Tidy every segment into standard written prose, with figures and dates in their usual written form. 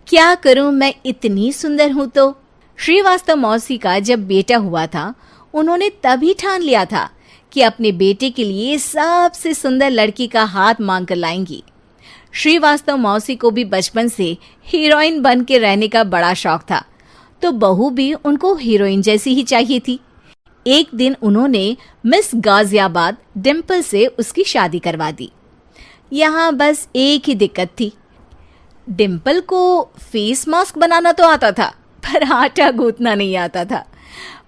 क्या करूं, मैं इतनी सुंदर हूं तो। श्रीवास्तव मौसी का जब बेटा हुआ था, उन्होंने तभी ठान लिया था कि अपने बेटे के लिए सबसे सुंदर लड़की का हाथ मांग कर लाएंगी। श्रीवास्तव मौसी को भी बचपन से हीरोइन बन के रहने का बड़ा शौक था, तो बहू भी उनको हीरोइन जैसी ही चाहिए थी। एक दिन उन्होंने मिस गाजियाबाद डिम्पल से उसकी शादी करवा दी। यहाँ बस एक ही दिक्कत थी, डिम्पल को फेस मास्क बनाना तो आता था, पर आटा गूंथना नहीं आता था।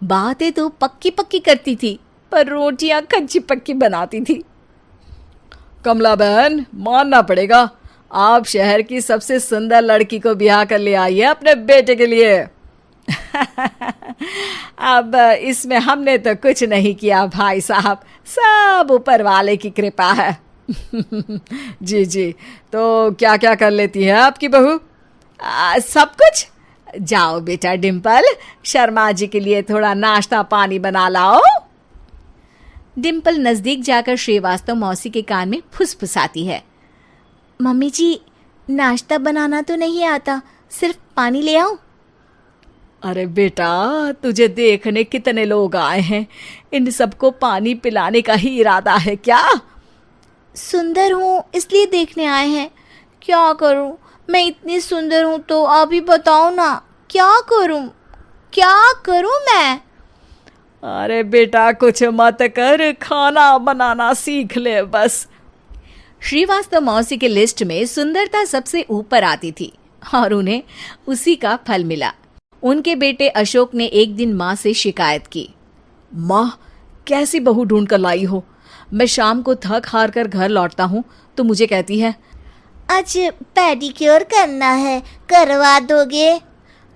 बातें तो पक्की पक्की करती थी, पर रोटियां कच्ची पक्की बनाती थी। कमला बहन, मानना पड़ेगा, आप शहर की सबसे सुंदर लड़की को ब्याह कर ले आई है अपने बेटे के लिए। अब इसमें हमने तो कुछ नहीं किया भाई साहब, सब ऊपर वाले की कृपा है। जी जी, तो क्या क्या कर लेती है आपकी बहू? सब कुछ। जाओ बेटा डिम्पल, शर्मा जी के लिए थोड़ा नाश्ता पानी बना लाओ। डिम्पल नजदीक जाकर श्रीवास्तव मौसी के कान में फुसफुसाती है। मम्मी जी, नाश्ता बनाना तो नहीं आता, सिर्फ पानी ले आओ। अरे बेटा, तुझे देखने कितने लोग आए हैं, इन सबको पानी पिलाने का ही इरादा है क्या? सुंदर हूँ इसलिए देखने आए हैं। क्या करूँ, मैं इतनी सुंदर हूँ तो आप ही बताओ ना, क्या करूँ मैं? अरे बेटा, कुछ मत कर, खाना बनाना सीख ले बस। श्रीवास्तव मौसी के लिस्ट में सुंदरता सबसे ऊपर आती थी और उन्हें उसी का फल मिला। उनके बेटे अशोक ने एक दिन माँ से शिकायत की। माँ, कैसी बहू ढूंढ कर लाई हो? मैं शाम को थक हार कर घर लौटता हूँ तो मुझे कहती है, आज पेडिक्योर करना है, करवा दोगे?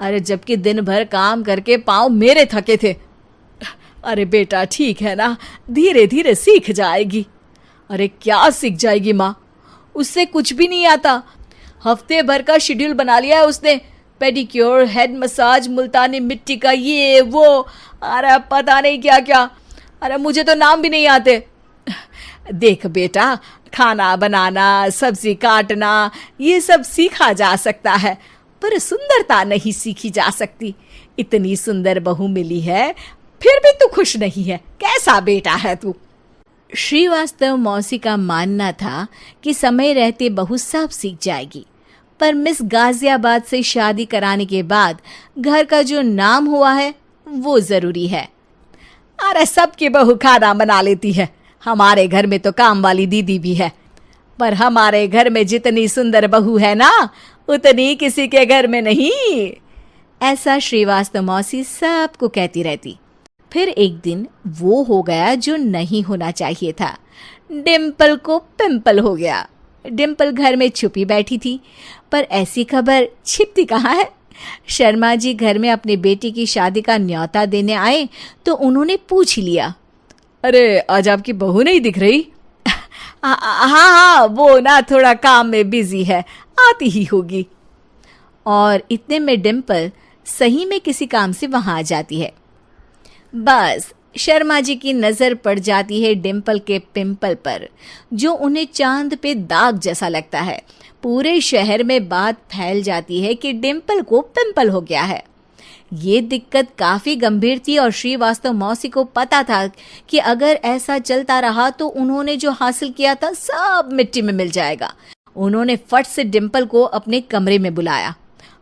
अरे जबकि दिन भर काम करके पाँव मेरे थके थे। अरे बेटा, ठीक है ना, धीरे धीरे सीख जाएगी। अरे क्या सीख जाएगी माँ, उससे कुछ भी नहीं आता। हफ्ते भर का शेड्यूल बना लिया है उसने, पेडिक्योर, हेड मसाज, मुल्तानी मिट्टी का ये वो, अरे पता नहीं क्या क्या। अरे मुझे तो नाम भी नहीं आते। देख बेटा, खाना बनाना, सब्जी काटना, ये सब सीखा जा सकता है, पर सुंदरता नहीं सीखी जा सकती। इतनी सुंदर बहू मिली है, फिर भी तू खुश नहीं है, कैसा बेटा है तू? श्रीवास्तव मौसी का मानना था कि समय रहते बहू सब सीख जाएगी, पर मिस गाजियाबाद से शादी कराने के बाद घर का जो नाम हुआ है वो जरूरी है। अरे सबकी बहू खाना बना लेती है, हमारे घर में तो काम वाली दीदी भी है, पर हमारे घर में जितनी सुंदर बहू है ना, उतनी किसी के घर में नहीं। ऐसा श्रीवास्तव मौसी सबको कहती रहती। फिर एक दिन वो हो गया जो नहीं होना चाहिए था, डिम्पल को पिंपल हो गया। डिम्पल घर में छुपी बैठी थी, पर ऐसी खबर छिपती कहाँ है। शर्मा जी घर में अपने बेटी की शादी का न्योता देने आए तो उन्होंने पूछ लिया, अरे आज आपकी बहू नहीं दिख रही? हाँ, वो ना थोड़ा काम में बिजी है, आती ही होगी। और इतने में डिम्पल सही में किसी काम से वहां आ जाती है। बस शर्मा जी की नजर पड़ जाती है डिम्पल के पिंपल पर, जो उन्हें चांद पे दाग जैसा लगता है। पूरे शहर में बात फैल जाती है कि डिम्पल को पिंपल हो गया है। ये दिक्कत काफी गंभीर थी और श्रीवास्तव मौसी को पता था कि अगर ऐसा चलता रहा तो उन्होंने जो हासिल किया था सब मिट्टी में मिल जाएगा। उन्होंने फट से डिम्पल को अपने कमरे में बुलाया।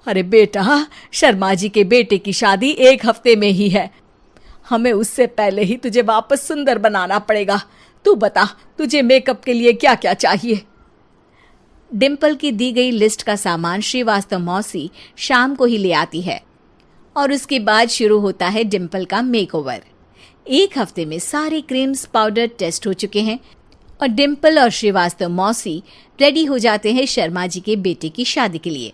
अरे बेटा, शर्मा जी के बेटे की शादी 1 हफ्ते में ही है, हमें उससे पहले ही तुझे वापस सुंदर बनाना पड़ेगा। तू बता, तुझे मेकअप के लिए क्या क्या चाहिए? डिम्पल की दी गई लिस्ट का सामान श्रीवास्तव मौसी शाम को ही ले आती है और उसके बाद शुरू होता है डिम्पल का मेकओवर। 1 हफ्ते में सारे क्रीम्स पाउडर टेस्ट हो चुके हैं और डिम्पल और श्रीवास्तव मौसी रेडी हो जाते हैं शर्मा जी के बेटे की शादी के लिए।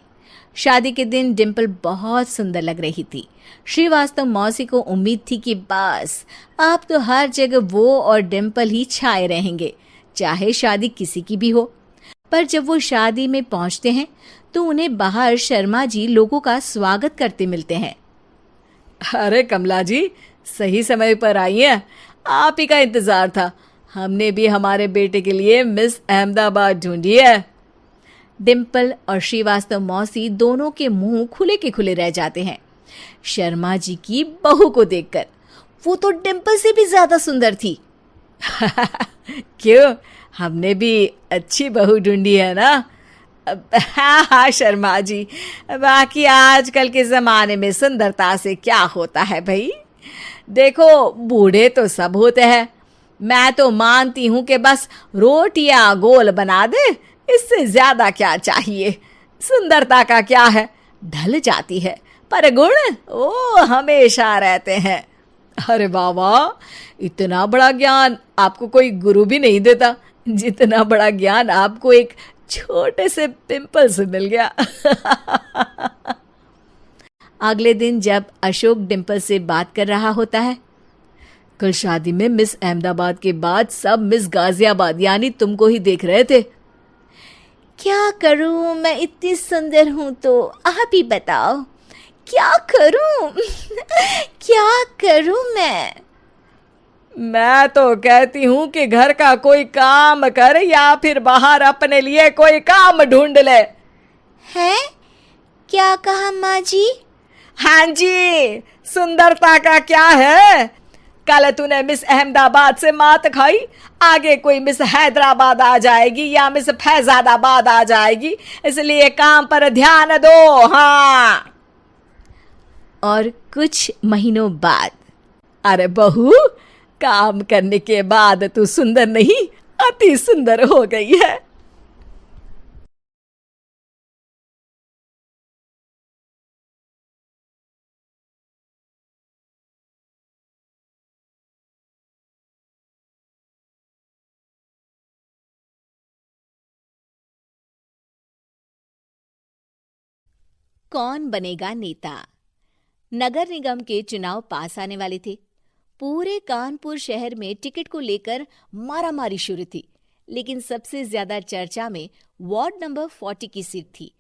शादी के दिन डिम्पल बहुत सुंदर लग रही थी। श्रीवास्तव मौसी को उम्मीद थी कि बस अब तो हर जगह वो और डिम्पल ही छाए रहेंगे, चाहे शादी किसी की भी हो। पर जब वो शादी में पहुंचते हैं तो उन्हें बाहर शर्मा जी लोगों का स्वागत करते मिलते हैं। अरे कमला जी, सही समय पर आई हैं, आप ही का इंतजार था। हमने भी हमारे बेटे के लिए मिस अहमदाबाद ढूंढी है। डिम्पल और श्रीवास्तव मौसी दोनों के मुंह खुले के खुले रह जाते हैं शर्मा जी की बहू को देखकर। वो तो डिम्पल से भी ज्यादा सुंदर थी। क्यों, हमने भी अच्छी बहू ढूंढी है ना? हाँ हाँ शर्मा जी, बाकी आजकल के जमाने में सुंदरता से क्या होता है भाई। देखो, बूढ़े तो सब होते हैं। मैं तो मानती हूं कि बस रोटियां गोल बना दे, इससे ज्यादा क्या चाहिए। सुंदरता का क्या है, ढल जाती है, पर गुण वो हमेशा रहते हैं। अरे बाबा, इतना बड़ा ज्ञान आपको कोई गुरु भी नहीं देता जितना बड़ा ज्ञान आपको एक छोटे से पिंपल से मिल गया। अगले दिन जब अशोक डिम्पल से बात कर रहा होता है, कल शादी में मिस अहमदाबाद के बाद सब मिस गाजियाबाद यानी तुमको ही देख रहे थे। क्या करूं, मैं इतनी सुंदर हूं तो आप ही बताओ क्या करूं। क्या करूं मैं तो कहती हूं कि घर का कोई काम कर या फिर बाहर अपने लिए कोई काम ढूंढ ले। है? क्या कहा माँ जी? हाँ जी, सुंदरता का क्या है। कल तूने मिस अहमदाबाद से मात खाई, आगे कोई मिस हैदराबाद आ जाएगी या मिस फैजादाबाद आ जाएगी, इसलिए काम पर ध्यान दो। हाँ। और कुछ महीनों बाद, अरे बहू, काम करने के बाद तू सुंदर नहीं, अति सुंदर हो गई है। कौन बनेगा नेता? नगर निगम के चुनाव पास आने वाले थे। पूरे कानपुर शहर में टिकट को लेकर मारामारी शुरू थी, लेकिन सबसे ज्यादा चर्चा में वार्ड नंबर 40 की सीट थी।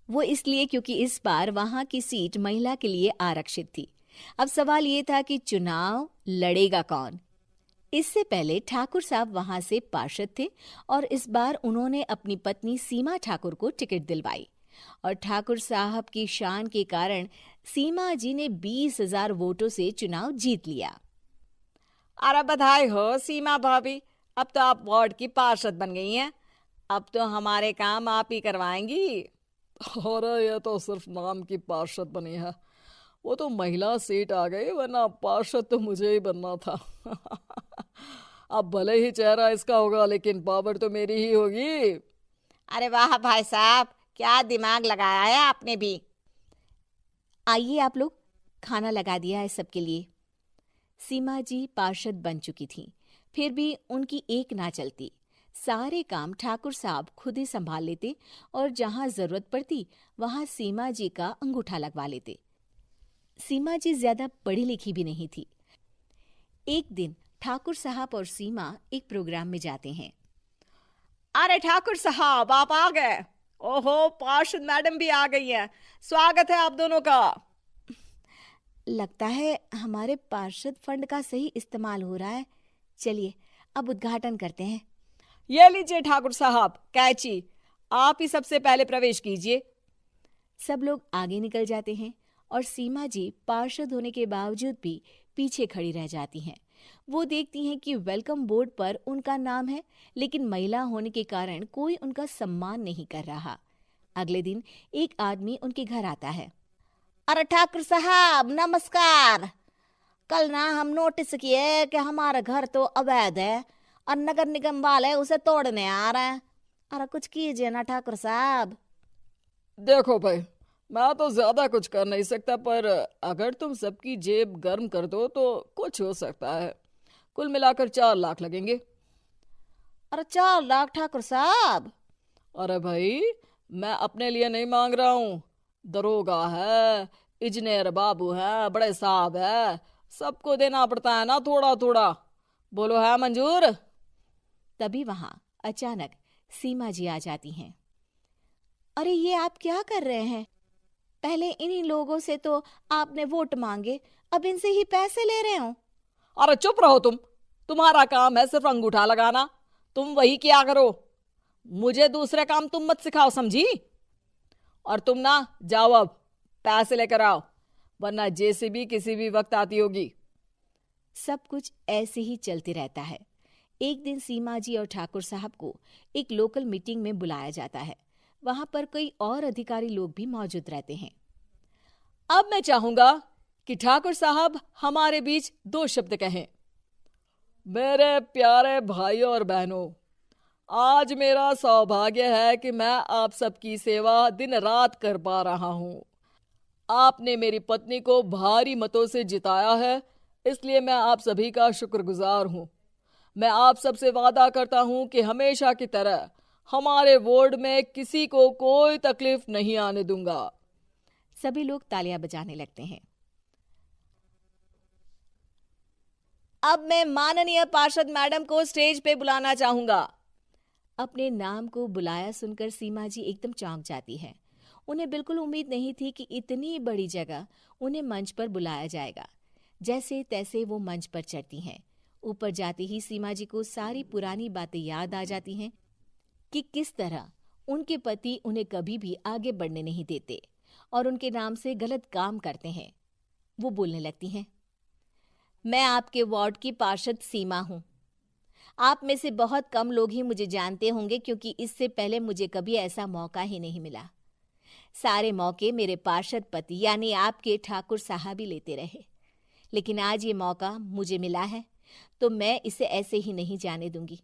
वो इसलिए क्योंकि इस बार वहां की सीट महिला के लिए आरक्षित थी। अब सवाल ये था कि चुनाव लड़ेगा कौन। इससे पहले ठाकुर साहब वहां से पार्षद थे और इस बार उन्होंने अपनी पत्नी सीमा ठाकुर को टिकट दिलवाई और ठाकुर साहब की शान के कारण सीमा जी ने 20,000 वोटों से चुनाव जीत लिया। अरे बधाई हो सीमा भाभी, अब तो आप वार्ड की पार्षद बन गई हैं। अब तो हमारे काम आप ही करवाएंगी। अरे ये तो सिर्फ नाम की पार्षद बनी है, वो तो महिला सीट आ गई, वरना पार्षद तो मुझे ही बनना था। अब भले ही चेहरा इसका होगा लेकिन पावर तो मेरी ही होगी। अरे वाह भाई साहब, क्या दिमाग लगाया है आपने भी। आइए आप लोग, खाना लगा दिया है सबके लिए। सीमा जी पार्षद बन चुकी थीं, फिर भी उनकी एक ना चलती। सारे काम ठाकुर साहब खुद ही संभाल लेते और जहां जरूरत पड़ती वहां सीमा जी का अंगूठा लगवा लेते। सीमा जी ज्यादा पढ़ी लिखी भी नहीं थी। एक दिन ठाकुर साहब और सीमा एक प्रोग्राम में जाते हैं। अरे ठाकुर साहब, आप आ गए। ओहो, पार्षद मैडम भी आ गई हैं। स्वागत है आप दोनों का। लगता है हमारे पार्षद फंड का सही इस्तेमाल हो रहा है। चलिए अब उद्घाटन करते हैं। ये लीजिए ठाकुर साहब कैची, आप ही सबसे पहले प्रवेश कीजिए। सब लोग आगे निकल जाते हैं और सीमा जी पार्षद होने के बावजूद भी पीछे खड़ी रह जाती हैं। वो देखती हैं कि वेलकम बोर्ड पर उनका नाम है, लेकिन महिला होने के कारण कोई उनका सम्मान नहीं कर रहा। अगले दिन एक आदमी उनके घर आता है। अरे ठाकुर साहब नमस्कार। कल ना हम नोटिस किए कि हमारा घर तो अवैध है और नगर निगम वाले उसे तोड़ने आ रहे हैं। अरे कुछ कीजिए ना ठाकुर साहब। देखो भाई, मैं तो ज्यादा कुछ कर नहीं सकता, पर अगर तुम सबकी जेब गर्म कर दो तो कुछ हो सकता है। कुल मिलाकर 4 लाख लगेंगे। अरे 4 लाख ठाकुर साहब? अरे भाई, मैं अपने लिए नहीं मांग रहा हूँ। दरोगा है, इंजीनियर बाबू है, बड़े साहब है, सबको देना पड़ता है ना थोड़ा थोड़ा। बोलो है मंजूर? तभी वहां अचानक सीमा जी आ जाती हैं। अरे ये आप क्या कर रहे हैं? पहले इन्हीं लोगों से तो आपने वोट मांगे, अब इनसे ही पैसे ले रहे हो। अरे चुप रहो तुम, तुम्हारा काम है सिर्फ अंगूठा लगाना, तुम वही किया करो। मुझे दूसरे काम तुम मत सिखाओ, समझी? और तुम ना जाओ, अब पैसे लेकर आओ, वरना जेसीबी किसी भी वक्त आती होगी। सब कुछ ऐसे ही चलते रहता है। एक दिन सीमा जी और ठाकुर साहब को एक लोकल मीटिंग में बुलाया जाता है। वहां पर कई और अधिकारी लोग भी मौजूद रहते हैं। अब मैं चाहूंगा कि ठाकुर साहब हमारे बीच 2 शब्द कहें। मेरे प्यारे भाइयों और बहनों, आज मेरा सौभाग्य है कि मैं आप सबकी सेवा दिन रात कर पा रहा हूं। आपने मेरी पत्नी को भारी मतों से जिताया है, इसलिए मैं आप सभी का शुक्रगुजार हूं। मैं आप सबसे वादा करता हूं कि हमेशा की तरह हमारे वार्ड में किसी को कोई तकलीफ नहीं आने दूंगा। सभी लोग तालियां बजाने लगते हैं। अब मैं माननीय पार्षद मैडम को स्टेज पे बुलाना चाहूंगा। अपने नाम को बुलाया सुनकर सीमा जी एकदम चौंक जाती है। उन्हें बिल्कुल उम्मीद नहीं थी कि इतनी बड़ी जगह उन्हें मंच पर बुलाया जाएगा। जैसे तैसे वो मंच पर चढ़ती हैं। ऊपर जाते ही सीमा जी को सारी पुरानी बातें याद आ जाती हैं कि किस तरह उनके पति उन्हें कभी भी आगे बढ़ने नहीं देते और उनके नाम से गलत काम करते हैं। वो बोलने लगती हैं, मैं आपके वार्ड की पार्षद सीमा हूं। आप में से बहुत कम लोग ही मुझे जानते होंगे, क्योंकि इससे पहले मुझे कभी ऐसा मौका ही नहीं मिला। सारे मौके मेरे पार्षद पति यानी आपके ठाकुर साहब ही लेते रहे, लेकिन आज ये मौका मुझे मिला है तो मैं इसे ऐसे ही नहीं जाने दूंगी।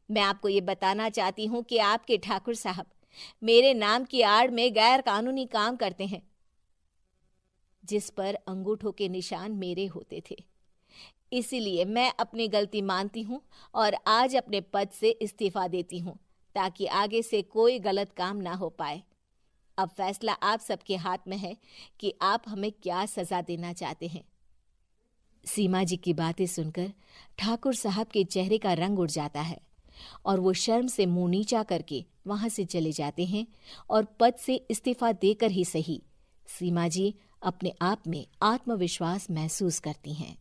मैं आपको ये बताना चाहती हूँ कि आपके ठाकुर साहब मेरे नाम की आड़ में गैर कानूनी काम करते हैं, जिस पर अंगूठों के निशान मेरे होते थे। इसीलिए मैं अपनी गलती मानती हूँ और आज अपने पद से इस्तीफा देती हूँ, ताकि आगे से कोई गलत काम ना हो पाए। अब फैसला आप सबके हाथ में है कि आप हमें क्या सजा देना चाहते हैं। सीमा जी की बातें सुनकर ठाकुर साहब के चेहरे का रंग उड़ जाता है और वो शर्म से मुंह नीचा करके वहां से चले जाते हैं और पद से इस्तीफा देकर ही सही सीमा जी अपने आप में आत्मविश्वास महसूस करती हैं।